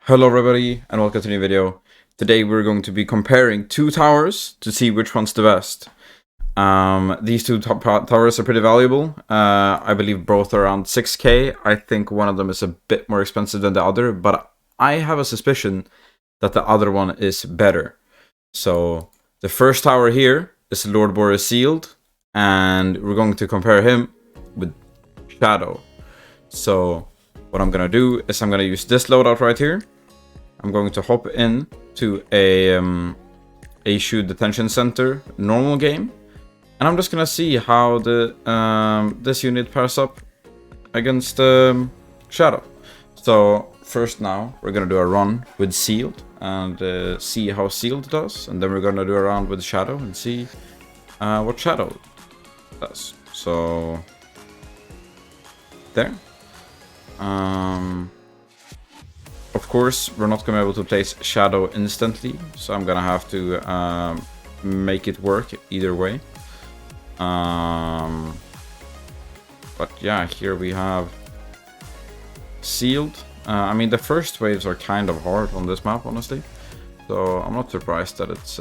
Hello everybody and welcome to a new video. Today we're going to be comparing two towers to see which one's the best. These two towers are pretty valuable. I believe both are around 6k. I think one of them is a bit more expensive than the other, but I have a suspicion that the other one is better. So the first tower here is Lord Boris sealed, and we're going to compare him with Shadow. So what I'm gonna do is I'm gonna use this loadout right here. I'm going to hop in to a shoe detention center normal game, and I'm just gonna see how the this unit pairs up against Shadow. So first now we're gonna do a run with sealed and see how sealed does, and then we're gonna do a round with Shadow and see what Shadow does. So there. Of course, we're not going to be able to place Shadow instantly, so I'm going to have to make it work either way. But yeah, here we have sealed. I mean, the first waves are kind of hard on this map, honestly. So I'm not surprised that it's...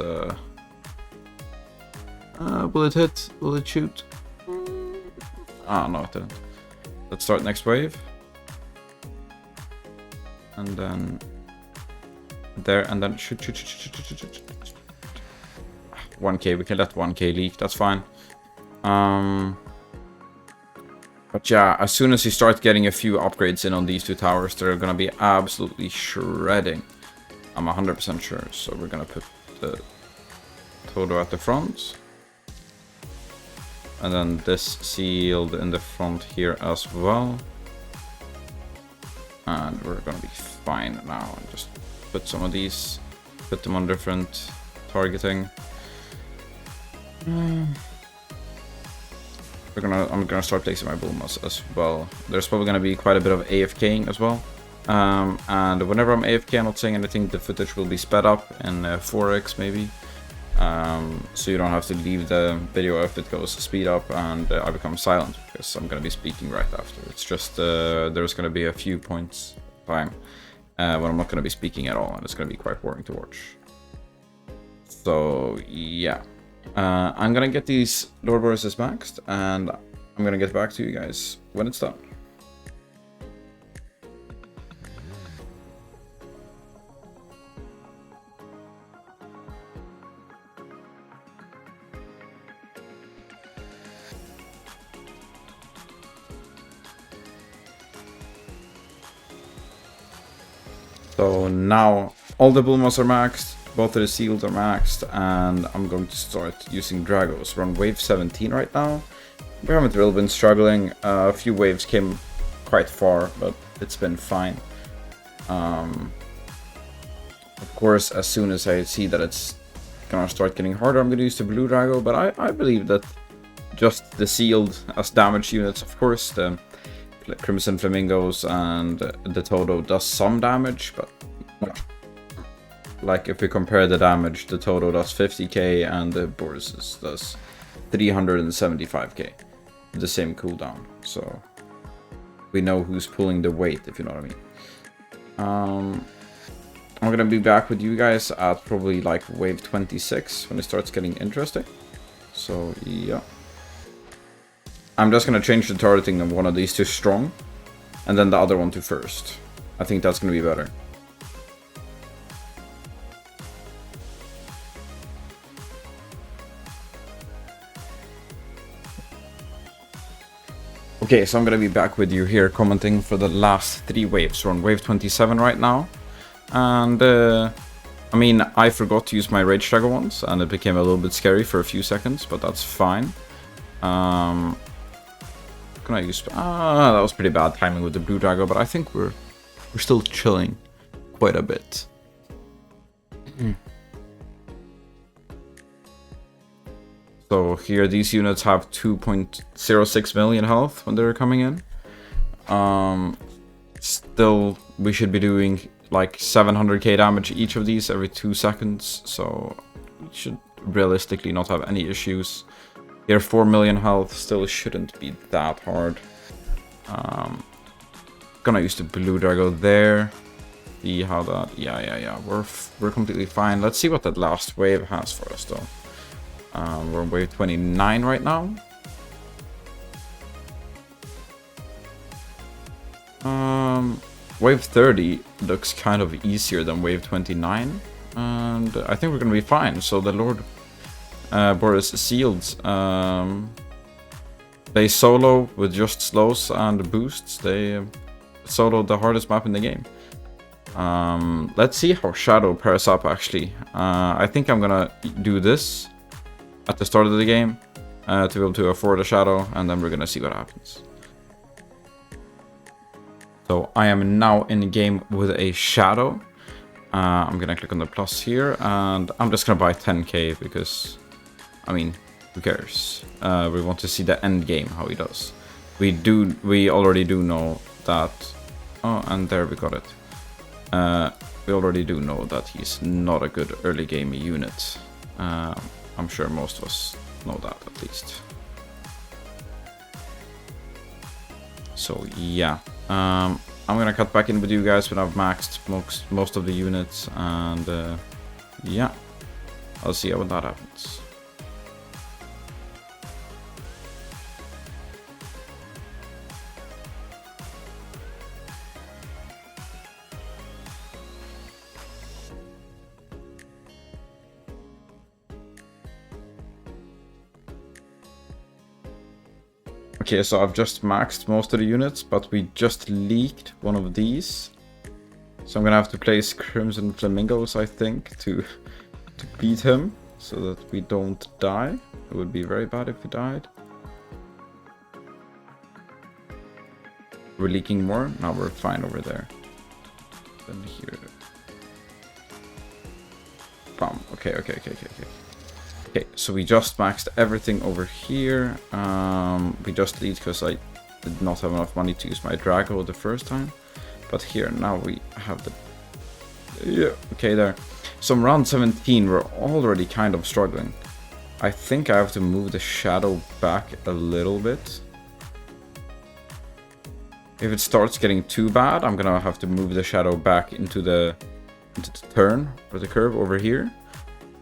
will it hit? Will it shoot? Ah, no, it didn't. Let's start next wave. And then there, and then shoot. 1k, we can let 1k leak, that's fine. But yeah, as soon as you start getting a few upgrades in on these two towers, they're gonna be absolutely shredding. I'm 100% sure. So we're gonna put the Toto at the front. And then this sealed in the front here as well. And we're gonna be fine now. And just put some of these, put them on different targeting. I'm gonna start placing my Bulmas as well. There's probably gonna be quite a bit of AFKing as well. And whenever I'm AFK, I'm not saying anything, the footage will be sped up in 4x maybe. So you don't have to leave the video if it goes speed up and I become silent, because I'm going to be speaking right after. It's just there's going to be a few points of time when I'm not going to be speaking at all, and it's going to be quite boring to watch. So yeah, I'm going to get these Lord Borises maxed, and I'm going to get back to you guys when it's done. So now all the Bulmas are maxed, both of the seals are maxed, and I'm going to start using Dragos. We're on wave 17 right now. We haven't really been struggling. A few waves came quite far, but it's been fine. Of course, as soon as I see that it's gonna start getting harder, I'm gonna use the blue Drago, but I believe that just the sealed as damage units, of course, the Crimson Flamingos and the Toto does some damage, but like if we compare the damage, the Toto does 50k and the Boris does 375k, the same cooldown. So we know who's pulling the weight, if you know what I mean. I'm gonna be back with you guys at probably like wave 26 when it starts getting interesting. So yeah. I'm just going to change the targeting of one of these to strong, and then the other one to first. I think that's going to be better. Okay, so I'm going to be back with you here commenting for the last 3 waves. We're on wave 27 right now. And, I mean, I forgot to use my Rage Dragon once, and it became a little bit scary for a few seconds, but that's fine. I use that was pretty bad timing with the blue Drago, but I think we're still chilling quite a bit. So here these units have 2.06 million health when they're coming in. Still we should be doing like 700k damage each of these every 2 seconds, so we should realistically not have any issues. Here 4 million health still shouldn't be that hard. Gonna use the blue Drago there. see how that... Yeah. We're completely fine. Let's see what that last wave has for us, though. We're on wave 29 right now. Wave 30 looks kind of easier than wave 29. And I think we're going to be fine. So the Lord Boris sealed. They solo with just slows and boosts. They soloed the hardest map in the game. Let's see how Shadow pairs up, actually. I think I'm gonna do this at the start of the game to be able to afford a Shadow, and then we're gonna see what happens. So I am now in the game with a Shadow. I'm gonna click on the plus here, and I'm just gonna buy 10k because, I mean, who cares? We want to see the end game, how he does. We already do know that. Oh, and there we got it. We already do know that he's not a good early game unit. I'm sure most of us know that, at least. So yeah, I'm gonna cut back in with you guys when I've maxed most of the units, and yeah, I'll see how that happens. Okay, so I've just maxed most of the units, but we just leaked one of these. So I'm gonna have to place Crimson Flamingos, I think, to beat him, so that we don't die. It would be very bad if we died. We're leaking more? Now we're fine over there. Then here. Bam. Okay. Okay, so we just maxed everything over here. We just lead because I did not have enough money to use my Drago the first time. But here, now we have the... Yeah, okay, there. So round 17, we're already kind of struggling. I think I have to move the Shadow back a little bit. If it starts getting too bad, I'm gonna have to move the Shadow back into the turn, or the curve over here.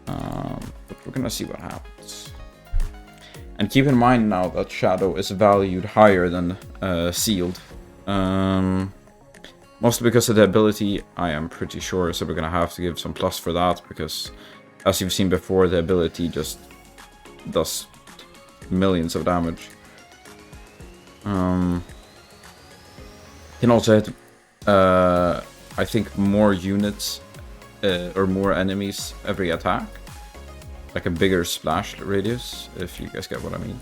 But we're gonna see what happens. And keep in mind now that Shadow is valued higher than Sealed. Mostly because of the ability, I am pretty sure, so we're gonna have to give some plus for that, because as you've seen before, the ability just does millions of damage. Can also hit, I think, more units or more enemies every attack. Like a bigger splash radius, if you guys get what I mean.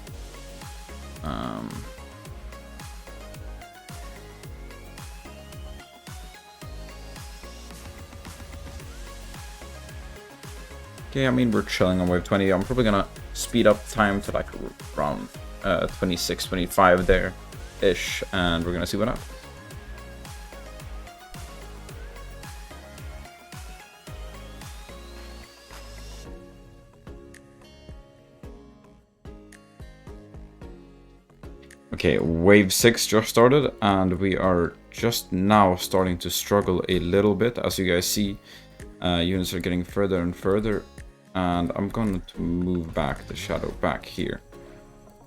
Okay, I mean, we're chilling on wave 20. I'm probably gonna speed up time to like around 26, 25 there-ish, and we're gonna see what happens. Okay, wave 6 just started, and we are just now starting to struggle a little bit. As you guys see, units are getting further and further, and I'm going to move back the Shadow back here.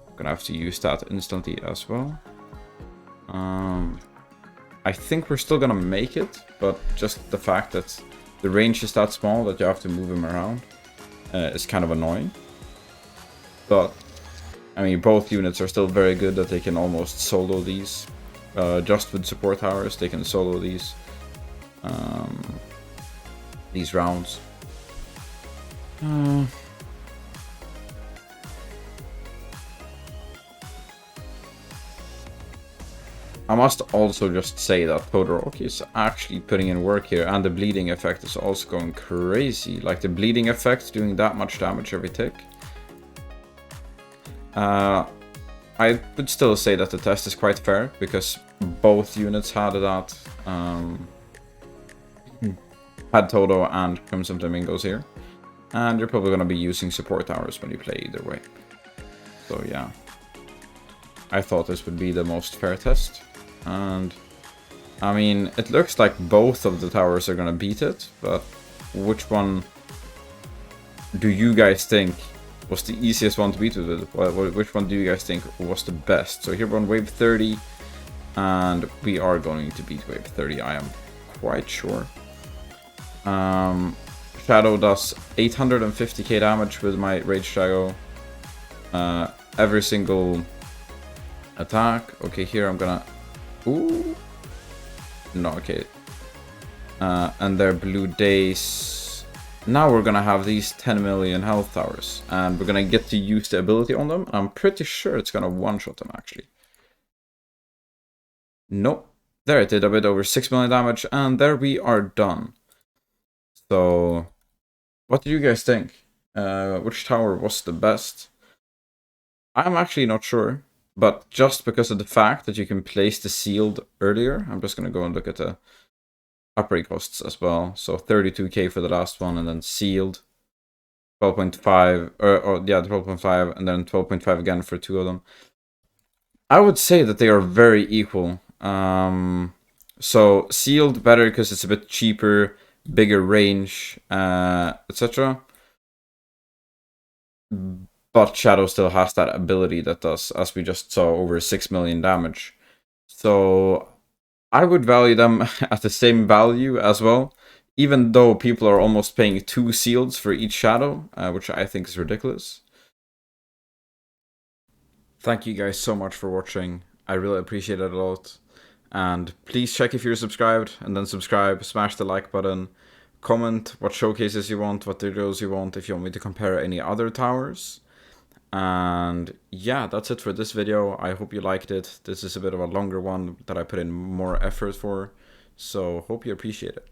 I'm gonna have to use that instantly as well. I think we're still gonna make it, but just the fact that the range is that small that you have to move him around is kind of annoying. But I mean, both units are still very good that they can almost solo these. Just with support towers, they can solo these rounds. I must also just say that Todoroki is actually putting in work here, and the bleeding effect is also going crazy. Like the bleeding effect doing that much damage every tick. I would still say that the test is quite fair, because both units had that, had Todo and Crimson Flamingos here. And you're probably going to be using support towers when you play either way. So yeah, I thought this would be the most fair test. And I mean, it looks like both of the towers are gonna beat it, but which one do you guys think was the easiest one to beat with it? Which one do you guys think was the best? So here we're on wave 30, and we are going to beat wave 30, I am quite sure. Shadow does 850k damage with my Rage Shadow. Every single attack. Okay, here I'm gonna... Ooh! No, okay. And their blue days. Now we're gonna have these 10 million health towers, and we're gonna get to use the ability on them. I'm pretty sure it's gonna one-shot them, actually. Nope. There it did a bit over 6 million damage, and there we are done. So, what do you guys think? Which tower was the best? I'm actually not sure, but just because of the fact that you can place the sealed earlier, I'm just gonna go and look at the upgrade costs as well. So 32k for the last one, and then sealed 12.5, or yeah, 12.5, and then 12.5 again for two of them. I would say that they are very equal. So sealed better because it's a bit cheaper, bigger range, etc. But Shadow still has that ability that does, as we just saw, over 6 million damage. So I would value them at the same value as well, even though people are almost paying 2 seals for each Shadow, which I think is ridiculous. Thank you guys so much for watching. I really appreciate it a lot. And please check if you're subscribed, and then subscribe, smash the like button, comment what showcases you want, what videos you want, if you want me to compare any other towers. And yeah, that's it for this video. I hope you liked it. This is a bit of a longer one that I put in more effort for, so hope you appreciate it.